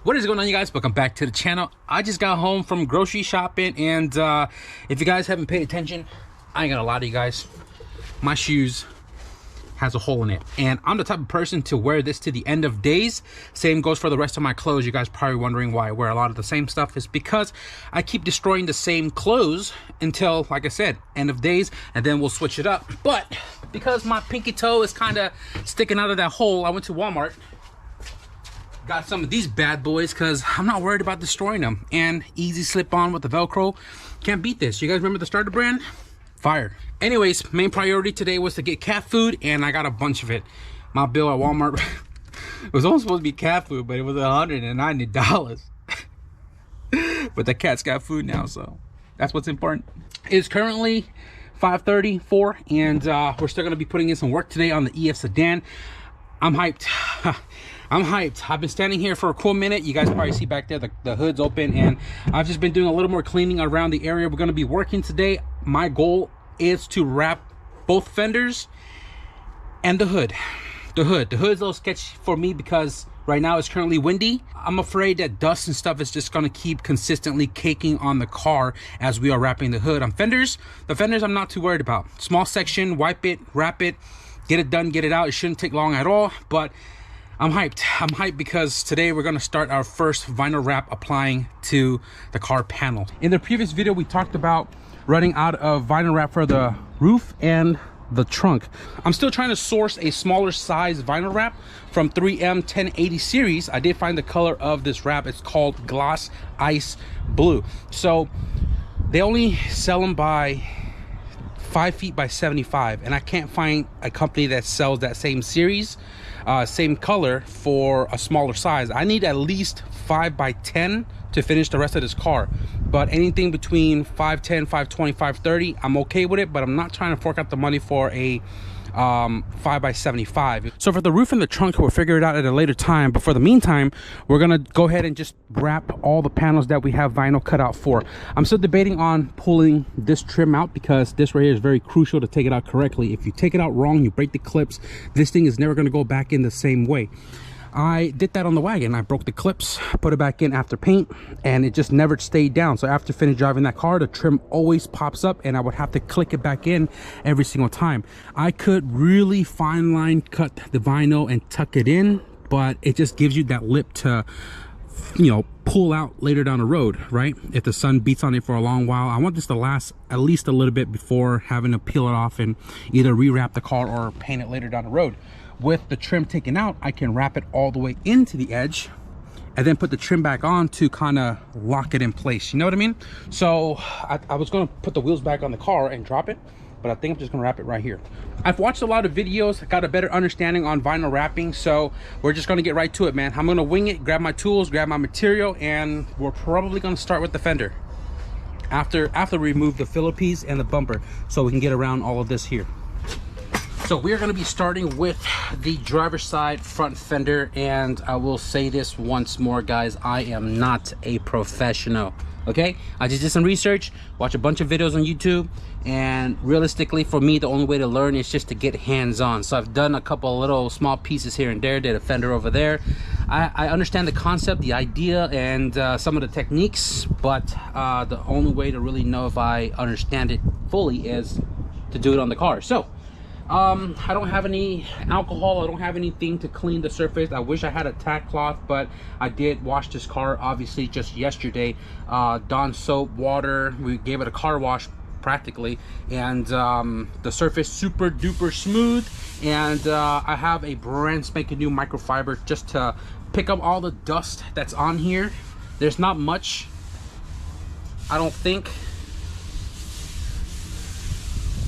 What is going on, you guys? Welcome back to the channel. I just got home from grocery shopping, and if you guys haven't paid attention, I ain't gonna lie to you guys, my shoes has a hole in it, and I'm the type of person to wear this to the end of days. Same goes for the rest of my clothes. You guys probably wondering why I wear a lot of the same stuff. Is because I keep destroying the same clothes until, like I said, end of days, and then we'll switch it up. But because my pinky toe is kind of sticking out of that hole, I went to Walmart, got some of these bad boys because I'm not worried about destroying them. And easy slip on with the Velcro. Can't beat this. You guys remember the starter brand? Fire. Anyways, main priority today was to get cat food, and I got a bunch of it. My bill at Walmart it was only supposed to be cat food, but it was $190. But the cat's got food now, so that's what's important. It's currently 5:34, and we're still gonna be putting in some work today on the EF sedan. I'm hyped. I'm hyped. I've been standing here for a cool minute. You guys probably see back there the hood's open, and I've just been doing a little more cleaning around the area we're going to be working today. My goal is to wrap both fenders and the hood. The hood's a little sketchy for me because right now it's currently windy. I'm afraid that dust and stuff is just going to keep consistently caking on the car as we are wrapping the hood. On fenders, the fenders I'm not too worried about. Small section, wipe it, wrap it, get it done, get it out. It shouldn't take long at all, but I'm hyped. I'm hyped because today we're going to start our first vinyl wrap applying to the car panel. In the previous video, we talked about running out of vinyl wrap for the roof and the trunk. I'm still trying to source a smaller size vinyl wrap from 3M 1080 series. I did find the color of this wrap. It's called Gloss Ice Blue. So they only sell them by 5 feet by 75, and I can't find a company that sells that same series, same color for a smaller size. I need at least 5 by 10 to finish the rest of this car, but anything between 510, 520, 530, I'm okay with it, but I'm not trying to fork out the money for a 5 by 75. So for the roof and the trunk, we'll figure it out at a later time, but for the meantime, we're gonna go ahead and just wrap all the panels that we have vinyl cut out for. I'm still debating on pulling this trim out because this right here is very crucial to take it out correctly. If you take it out wrong, you break the clips. This thing is never going to go back in the same way. I did that on the wagon. I broke the clips, put it back in after paint, and it just never stayed down. So after finish driving that car, the trim always pops up, and I would have to click it back in every single time. I could really fine line cut the vinyl and tuck it in, but it just gives you that lip to, you know, pull out later down the road, right? If the sun beats on it for a long while, I want this to last at least a little bit before having to peel it off and either rewrap the car or paint it later down the road. With the trim taken out, I can wrap it all the way into the edge and then put the trim back on to kind of lock it in place. You know what I mean? So I was going to put the wheels back on the car and drop it, but I think I'm just going to wrap it right here. I've watched a lot of videos, got a better understanding on vinyl wrapping, so we're just going to get right to it, man. I'm going to wing it, grab my tools, grab my material, and we're probably going to start with the fender after we remove the filler piece and the bumper so we can get around all of this here. So we're going to be starting with the driver's side front fender, and I will say this once more, guys, I am not a professional, okay? I just did some research, watch a bunch of videos on YouTube, and realistically for me the only way to learn is just to get hands-on. So I've done a couple of little small pieces here and there, did a fender over there. I understand the concept, the idea, and some of the techniques, but the only way to really know if I understand it fully is to do it on the car. So I don't have any alcohol, I don't have anything to clean the surface. I wish I had a tack cloth, but I did wash this car obviously just yesterday. Dawn soap, water, we gave it a car wash practically, and the surface super duper smooth, and I have a brand spanking new microfiber just to pick up all the dust that's on here. There's not much, I don't think,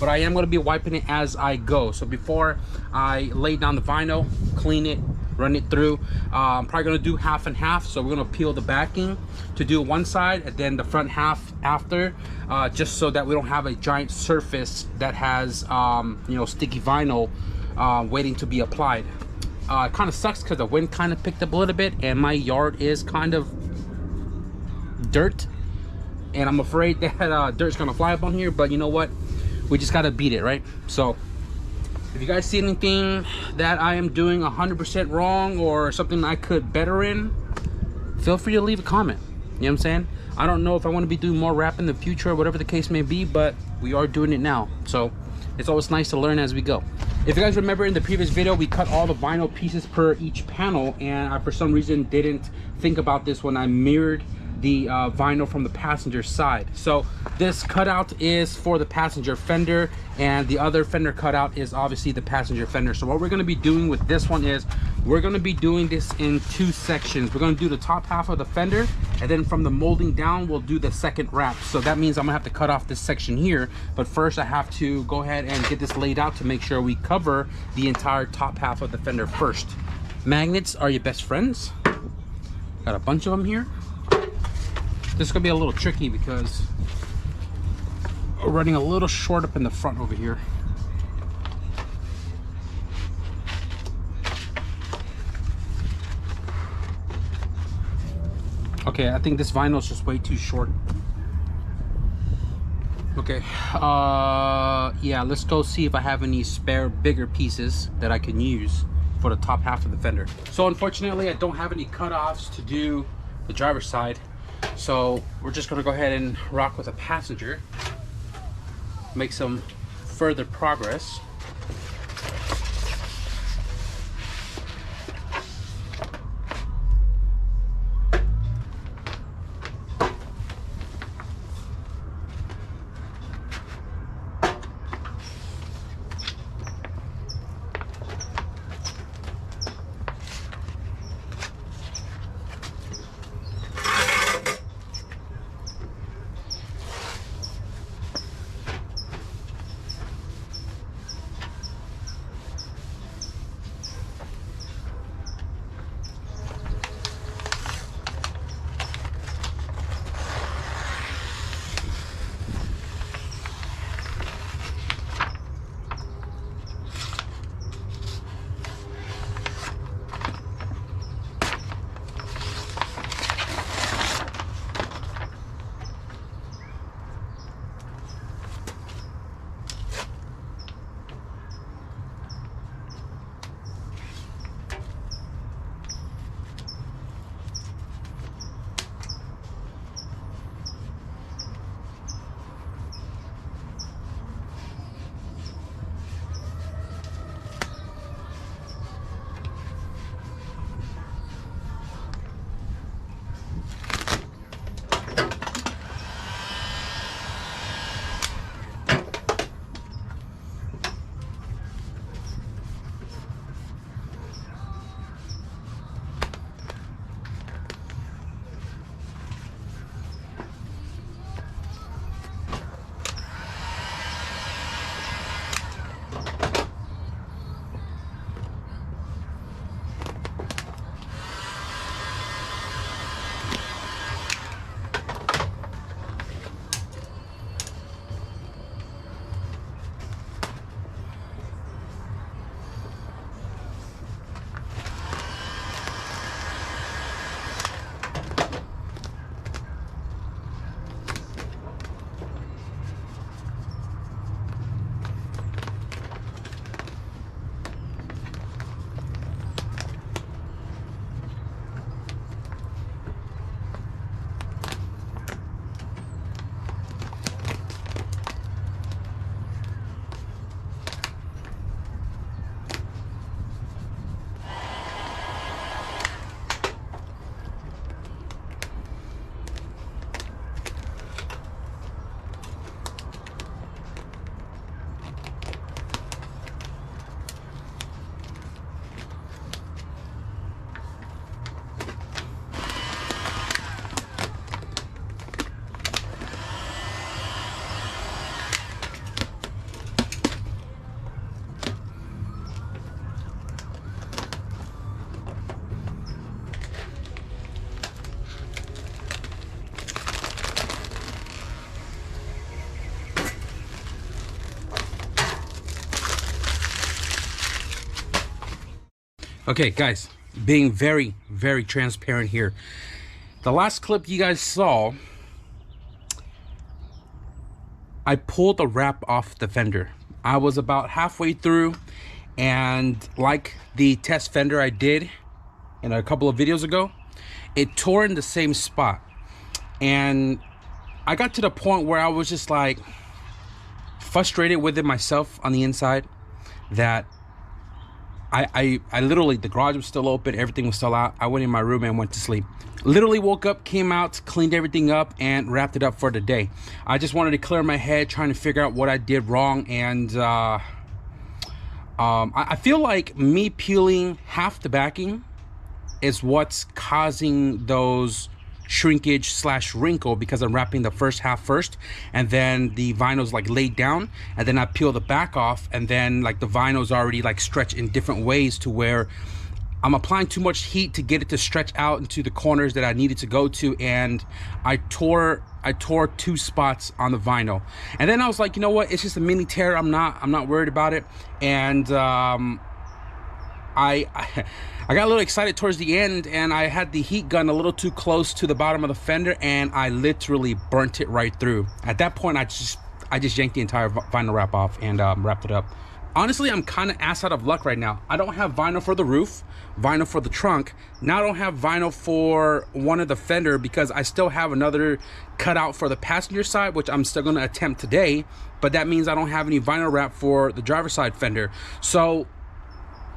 but I am going to be wiping it as I go. So before I lay down the vinyl, clean it, run it through, I'm probably going to do half and half. So we're going to peel the backing to do one side and then the front half after, just so that we don't have a giant surface that has you know, sticky vinyl waiting to be applied. It kind of sucks because the wind kind of picked up a little bit and my yard is kind of dirt, and I'm afraid that dirt's going to fly up on here, but you know what? We just gotta beat it, right? So if you guys see anything that I am doing 100% wrong or something I could better in, feel free to leave a comment. You know what I'm saying? I don't know if I want to be doing more wrap in the future or whatever the case may be, but we are doing it now. So it's always nice to learn as we go. If you guys remember, in the previous video, we cut all the vinyl pieces per each panel, and I for some reason didn't think about this when I mirrored the vinyl from the passenger side. So this cutout is for the passenger fender, and the other fender cutout is obviously the passenger fender. So what we're going to be doing with this one is we're going to be doing this in 2 sections. We're going to do the top half of the fender, and then from the molding down we'll do the second wrap. So that means I'm gonna have to cut off this section here, but first I have to go ahead and get this laid out to make sure we cover the entire top half of the fender first. Magnets are your best friends. Got a bunch of them here. This is gonna be a little tricky because we're running a little short up in the front over here. Okay, I think this vinyl is just way too short. Okay, yeah, let's go see if I have any spare bigger pieces that I can use for the top half of the fender. So unfortunately, I don't have any cutoffs to do the driver's side. So we're just gonna go ahead and rock with a passenger, make some further progress. Okay guys, being very transparent here. The last clip you guys saw, I pulled the wrap off the fender. I was about halfway through, and like the test fender I did in a couple of videos ago, it tore in the same spot. And I got to the point where I was just like frustrated with it myself on the inside, that I literally, the garage was still open, everything was still out. I went in my room and went to sleep. Literally woke up, came out, cleaned everything up, and wrapped it up for the day. I just wanted to clear my head, trying to figure out what I did wrong. And I feel like me peeling half the backing is what's causing those shrinkage slash wrinkle, because I'm wrapping the first half first, and then the vinyl's like laid down, and then I peel the back off, and then like the vinyl's already like stretched in different ways to where I'm applying too much heat to get it to stretch out into the corners that I needed to go to, and I tore 2 spots on the vinyl. And then I was like, you know what, it's just a mini tear, I'm not worried about it. And I got a little excited towards the end, and I had the heat gun a little too close to the bottom of the fender, and I literally burnt it right through. At that point, I just yanked the entire vinyl wrap off and wrapped it up. Honestly, I'm kind of ass out of luck right now. I don't have vinyl for the roof, vinyl for the trunk. Now I don't have vinyl for one of the fender, because I still have another cutout for the passenger side, which I'm still going to attempt today. But that means I don't have any vinyl wrap for the driver's side fender. So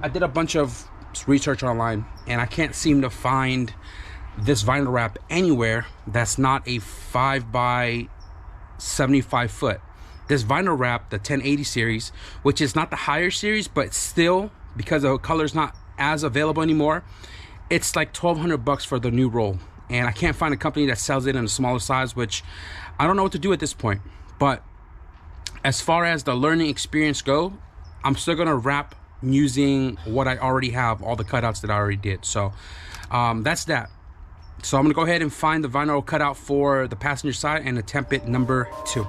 I did a bunch of research online, and I can't seem to find this vinyl wrap anywhere that's not a 5x75 foot. This vinyl wrap, the 1080 series, which is not the higher series, but still, because the color's not as available anymore, it's like $1,200 for the new roll. And I can't find a company that sells it in a smaller size, which I don't know what to do at this point. But as far as the learning experience go, I'm still gonna wrap using what I already have, all the cutouts that I already did. So that's that. So I'm gonna go ahead and find the vinyl cutout for the passenger side and attempt it number 2.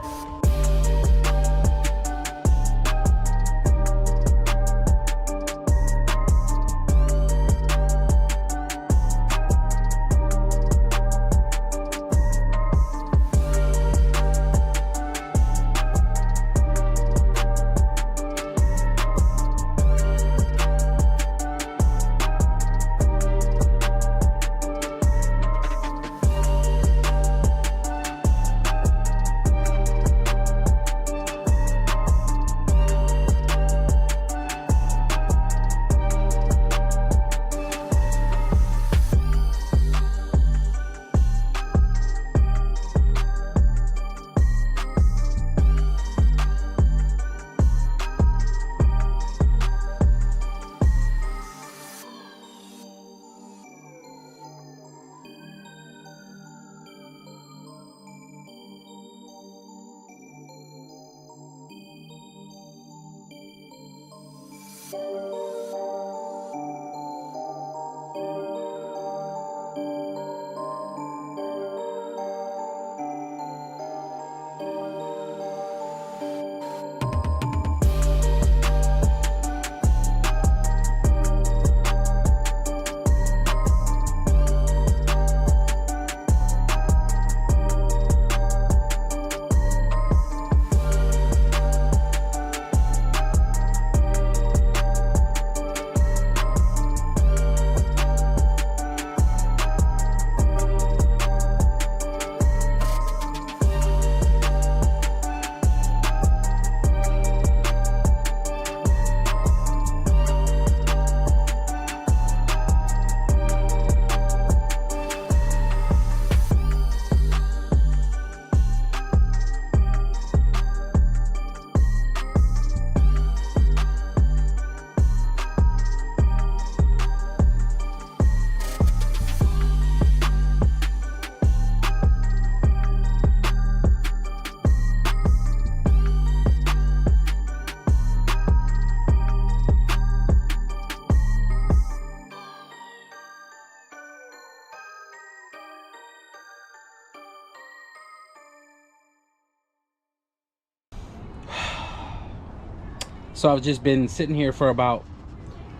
So I've just been sitting here for about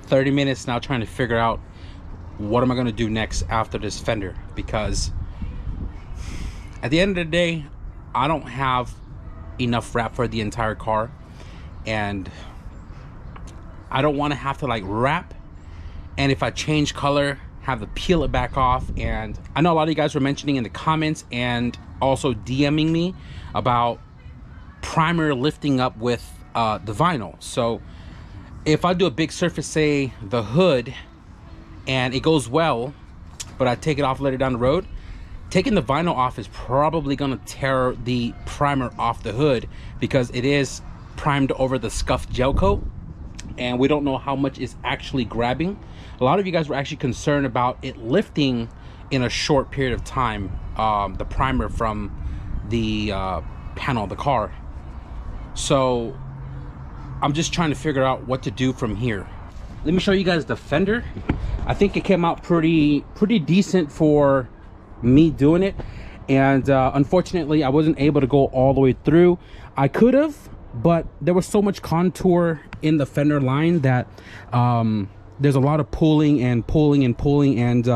30 minutes now trying to figure out what am I going to do next after this fender, because at the end of the day I don't have enough wrap for the entire car, and I don't want to have to like wrap, and if I change color have to peel it back off. And I know a lot of you guys were mentioning in the comments and also DMing me about primer lifting up with the vinyl. So if I do a big surface, say the hood, and it goes well, but I take it off later down the road, taking the vinyl off is probably going to tear the primer off the hood, because it is primed over the scuffed gel coat, and we don't know how much is actually grabbing. A lot of you guys were actually concerned about it lifting in a short period of time, the primer from the panel of the car. So I'm just trying to figure out what to do from here. Let me show you guys the fender. I think it came out pretty decent for me doing it, and unfortunately I wasn't able to go all the way through. I could have, but there was so much contour in the fender line that there's a lot of pulling and pulling and pulling, and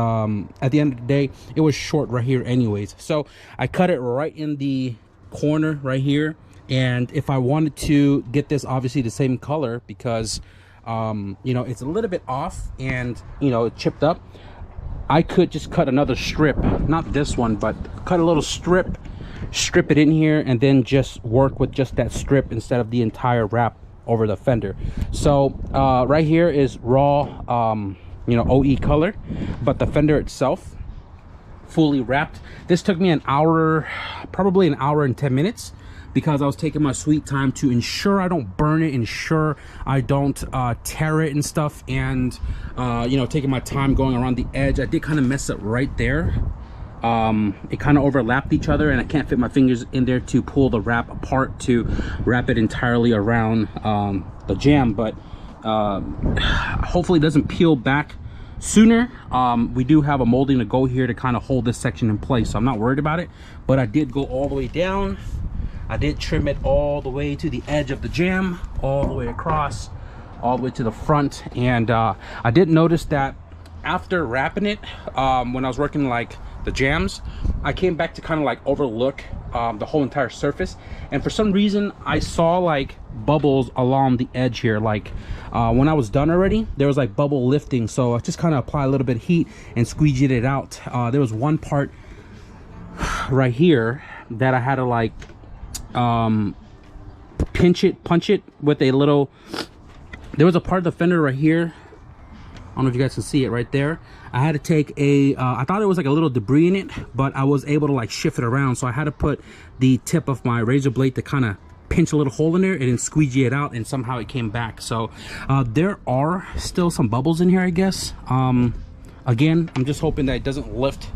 at the end of the day it was short right here anyways. So I cut it right in the corner right here, and if I wanted to get this obviously the same color, because you know, it's a little bit off and, you know, it chipped up, I could just cut another strip, not this one, but cut a little strip, strip it in here, and then just work with just that strip instead of the entire wrap over the fender. So right here is raw you know, OE color, but the fender itself fully wrapped. This took me an hour, probably an hour and 10 minutes, because I was taking my sweet time to ensure I don't burn it, ensure I don't tear it and stuff, and you know, taking my time going around the edge. I did kind of mess up right there. It kind of overlapped each other, and I can't fit my fingers in there to pull the wrap apart to wrap it entirely around the jam, but hopefully it doesn't peel back sooner. We do have a molding to go here to kind of hold this section in place, so I'm not worried about it. But I did go all the way down. I did trim it all the way to the edge of the jam, all the way across, all the way to the front. And I did notice that after wrapping it, when I was working like the jams, I came back to kind of like overlook the whole entire surface, and for some reason I saw like bubbles along the edge here. Like when I was done already, there was like bubble lifting, so I just kind of apply a little bit of heat and squeegeed it out. There was one part right here that I had to like punch it with a little, there was a part of the fender right here, I don't know if you guys can see it right there. I had to take a I thought it was like a little debris in it, but I was able to like shift it around, so I had to put the tip of my razor blade to kind of pinch a little hole in there and then squeegee it out, and somehow it came back. So there are still some bubbles in here, I guess. Again, I'm just hoping that it doesn't lift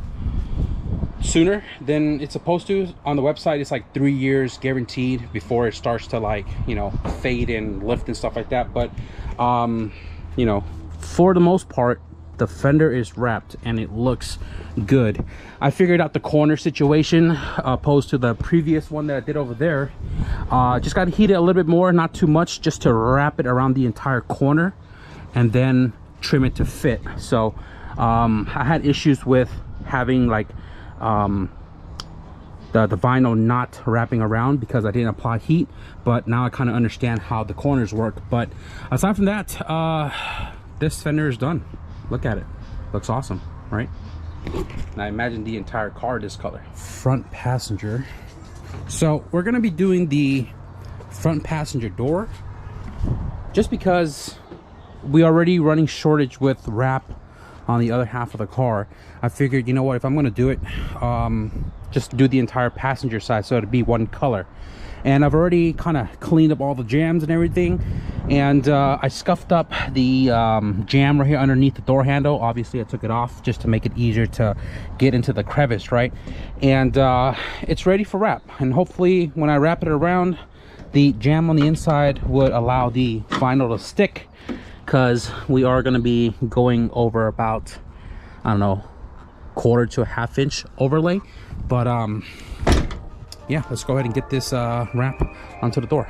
sooner than it's supposed to. On the website it's like 3 years guaranteed before it starts to, like, you know, fade and lift and stuff like that. But you know, for the most part the fender is wrapped and it looks good. I figured out the corner situation opposed to the previous one that I did over there. Just got to heat it a little bit more, not too much, just to wrap it around the entire corner and then trim it to fit. So I had issues with having like the vinyl not wrapping around because I didn't apply heat, but now I kind of understand how the corners work. But aside from that, this fender is done. Look at it, looks awesome, right? Now imagine the entire car this color. Front passenger. So we're gonna be doing the front passenger door, just because we already running shortage with wrap on the other half of the car. I figured, you know what, if I'm gonna do it, just do the entire passenger side so it'd be one color. And I've already kind of cleaned up all the jams and everything, and I scuffed up the jam right here underneath the door handle. Obviously I took it off just to make it easier to get into the crevice, right? And it's ready for wrap, and hopefully when I wrap it around, the jam on the inside would allow the vinyl to stick, because we are going to be going over about, I don't know, 1/4 to a 1/2 inch overlay. But yeah, let's go ahead and get this wrap onto the door.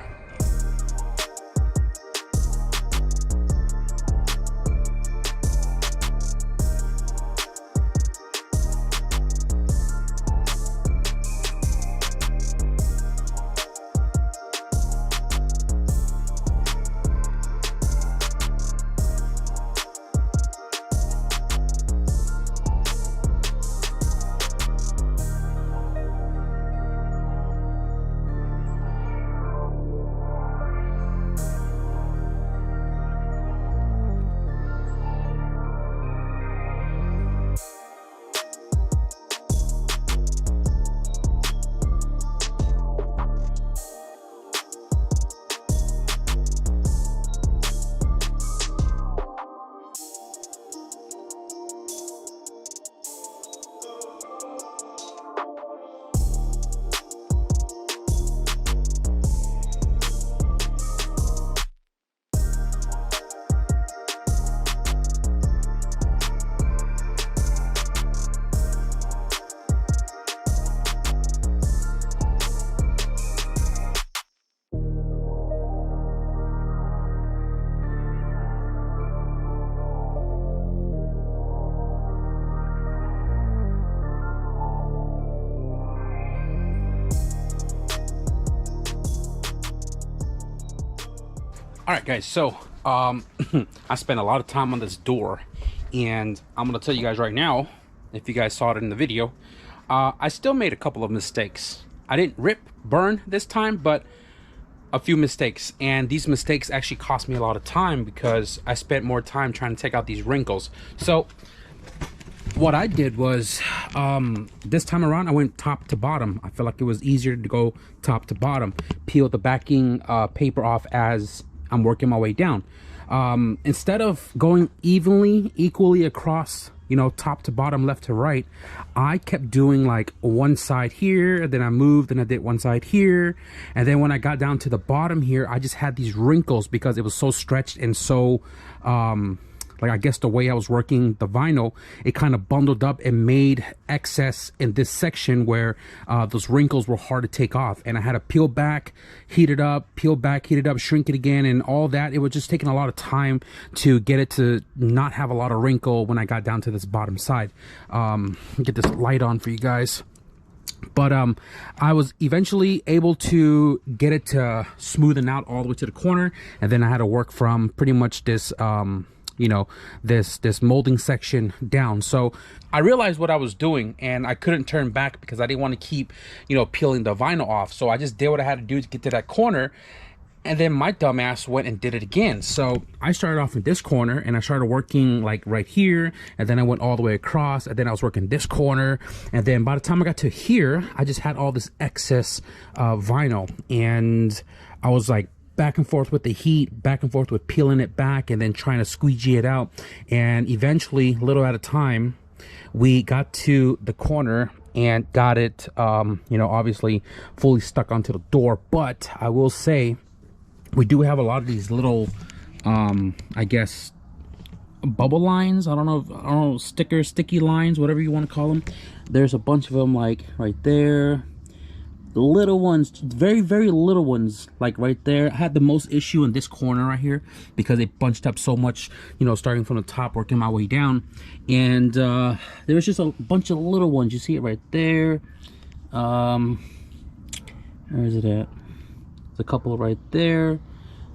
All right, guys, so I spent a lot of time on this door, and I'm gonna tell you guys right now, if you guys saw it in the video, I still made a couple of mistakes. I didn't rip burn this time, but a few mistakes, and these mistakes actually cost me a lot of time because I spent more time trying to take out these wrinkles. So what I did was, this time around I went top to bottom. I felt like it was easier to go top to bottom, peel the backing paper off as I'm working my way down. Instead of going equally across, you know, top to bottom, left to right, I kept doing like one side here, and then I moved and I did one side here, and then when I got down to the bottom here, I just had these wrinkles because it was so stretched and so like, I guess the way I was working the vinyl, it kind of bundled up and made excess in this section where those wrinkles were hard to take off. And I had to peel back, heat it up, peel back, heat it up, shrink it again, and all that. It was just taking a lot of time to get it to not have a lot of wrinkle when I got down to this bottom side. Get this light on for you guys. But I was eventually able to get it to smoothen out all the way to the corner, and then I had to work from pretty much this you know, this molding section down. So I realized what I was doing, and I couldn't turn back because I didn't want to keep, you know, peeling the vinyl off. So I just did what I had to do to get to that corner, and then my dumbass went and did it again. So I started off in this corner, and I started working like right here, and then I went all the way across, and then I was working this corner, and then by the time I got to here, I just had all this excess vinyl, and I was like back and forth with the heat, back and forth with peeling it back, and then trying to squeegee it out. And eventually, little at a time, we got to the corner and got it, you know, obviously fully stuck onto the door. But I will say, we do have a lot of these little, I guess, bubble lines. I don't know, sticky lines, whatever you want to call them. There's a bunch of them, like right there. The little ones, very little ones, like right there. I had the most issue in this corner right here because it bunched up so much, you know, starting from the top, working my way down. And there was just a bunch of little ones. You see it right there. Where is it at? There's a couple right there.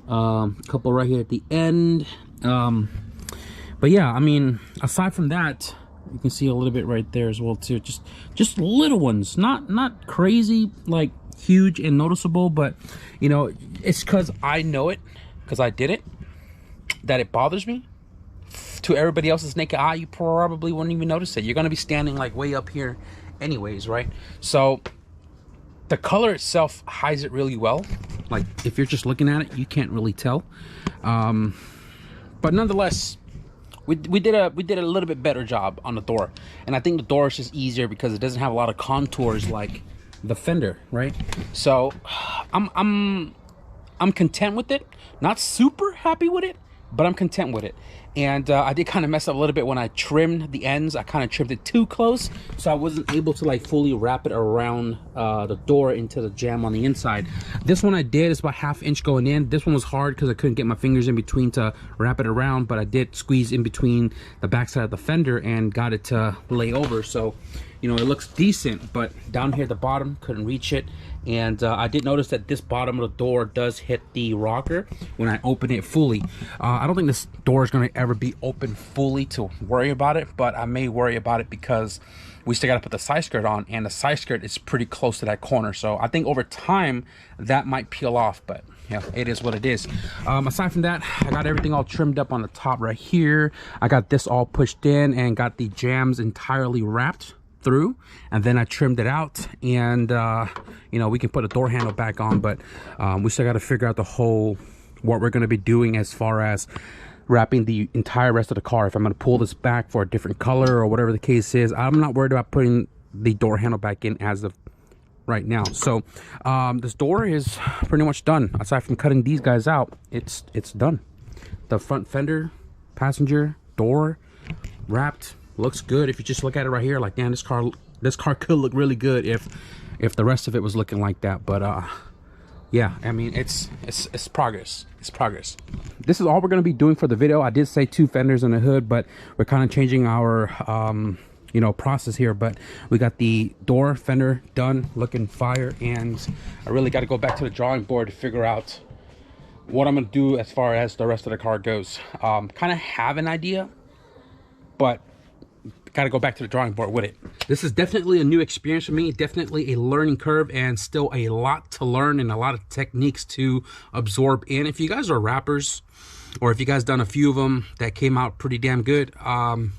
A couple right here at the end. But yeah, I mean, aside from that, you can see a little bit right there as well too. Just little ones, not crazy, like huge and noticeable, but you know, it's because I know it, because I did it, that it bothers me. To everybody else's naked eye, you probably wouldn't even notice it. You're gonna be standing like way up here anyways, right? So the color itself hides it really well. Like if you're just looking at it, you can't really tell. But nonetheless, we did a little bit better job on the door, and I think the door is just easier because it doesn't have a lot of contours like the fender, right? So I'm content with it. Not super happy with it, but I'm content with it. And I did kind of mess up a little bit when I trimmed the ends. I kind of trimmed it too close, so I wasn't able to like fully wrap it around the door into the jamb on the inside. This one I did, it's about 1/2 inch going in. This one was hard because I couldn't get my fingers in between to wrap it around, but I did squeeze in between the backside of the fender and got it to lay over. So, you know, it looks decent, but down here at the bottom, couldn't reach it. And I did notice that this bottom of the door does hit the rocker when I open it fully. I don't think this door is going to ever be open fully to worry about it, but I may worry about it because we still got to put the side skirt on, and the side skirt is pretty close to that corner. So I think over time that might peel off, but yeah, it is what it is. Aside from that, I got everything all trimmed up on the top right here. I got this all pushed in and got the jambs entirely wrapped through, and then I trimmed it out, and you know, we can put a door handle back on, but we still got to figure out what we're going to be doing as far as wrapping the entire rest of the car. If I'm going to pull this back for a different color or whatever the case is, I'm not worried about putting the door handle back in as of right now. So this door is pretty much done. Aside from cutting these guys out, it's done. The front fender, passenger door wrapped, looks good. If you just look at it right here, like, damn, this car could look really good if the rest of it was looking like that. But yeah, I mean, it's progress. It's progress. This is all we're going to be doing for the video. I did say 2 fenders in the hood, but we're kind of changing our you know, process here. But we got the door fender done, looking fire, and I really got to go back to the drawing board to figure out what I'm gonna do as far as the rest of the car goes. Kind of have an idea, but got to go back to the drawing board with it. This is definitely a new experience for me, definitely a learning curve, and still a lot to learn and a lot of techniques to absorb in. If you guys are rappers, or if you guys done a few of them that came out pretty damn good,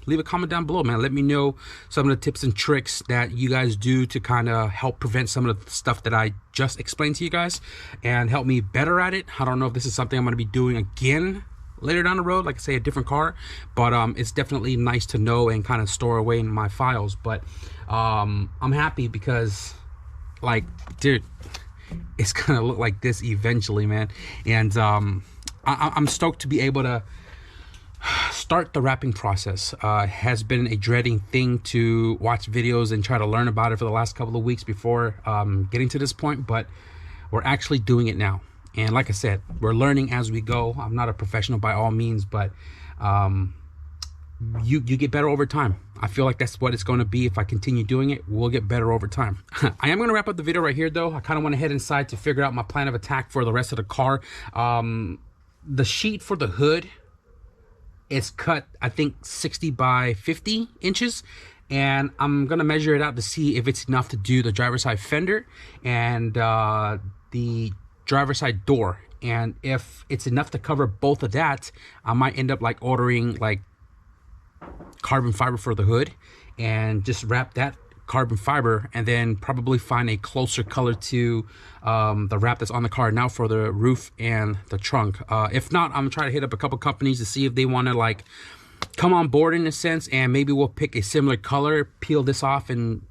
leave a comment down below, man. Let me know some of the tips and tricks that you guys do to kind of help prevent some of the stuff that I just explained to you guys and help me better at it. I don't know if this is something I'm going to be doing again later down the road, like I say, a different car, but it's definitely nice to know and kind of store away in my files. But I'm happy because, like, dude, it's gonna look like this eventually, man. And I'm stoked to be able to start the wrapping process. Has been a dreading thing to watch videos and try to learn about it for the last couple of weeks before getting to this point, but we're actually doing it now. And like I said, we're learning as we go. I'm not a professional by all means, but you get better over time. I feel like that's what it's going to be. If I continue doing it, we'll get better over time. I am going to wrap up the video right here, though. I kind of want to head inside to figure out my plan of attack for the rest of the car. The sheet for the hood is cut, I think, 60 by 50 inches. And I'm going to measure it out to see if it's enough to do the driver's side fender and the driver's side door. And if it's enough to cover both of that, I might end up like ordering like carbon fiber for the hood and just wrap that carbon fiber, and then probably find a closer color to the wrap that's on the car now for the roof and the trunk. If not, I'm gonna try to hit up a couple companies to see if they want to like come on board in a sense, and maybe we'll pick a similar color, peel this off, and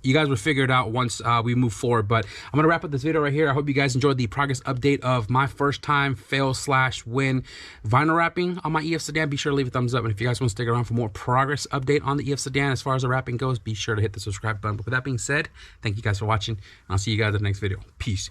you guys will figure it out once we move forward. But I'm gonna wrap up this video right here. I hope you guys enjoyed the progress update of my first time fail/win vinyl wrapping on my EF sedan. Be sure to leave a thumbs up, and if you guys want to stick around for more progress update on the EF sedan as far as the wrapping goes, be sure to hit the subscribe button. But with that being said, thank you guys for watching, and I'll see you guys in the next video. Peace.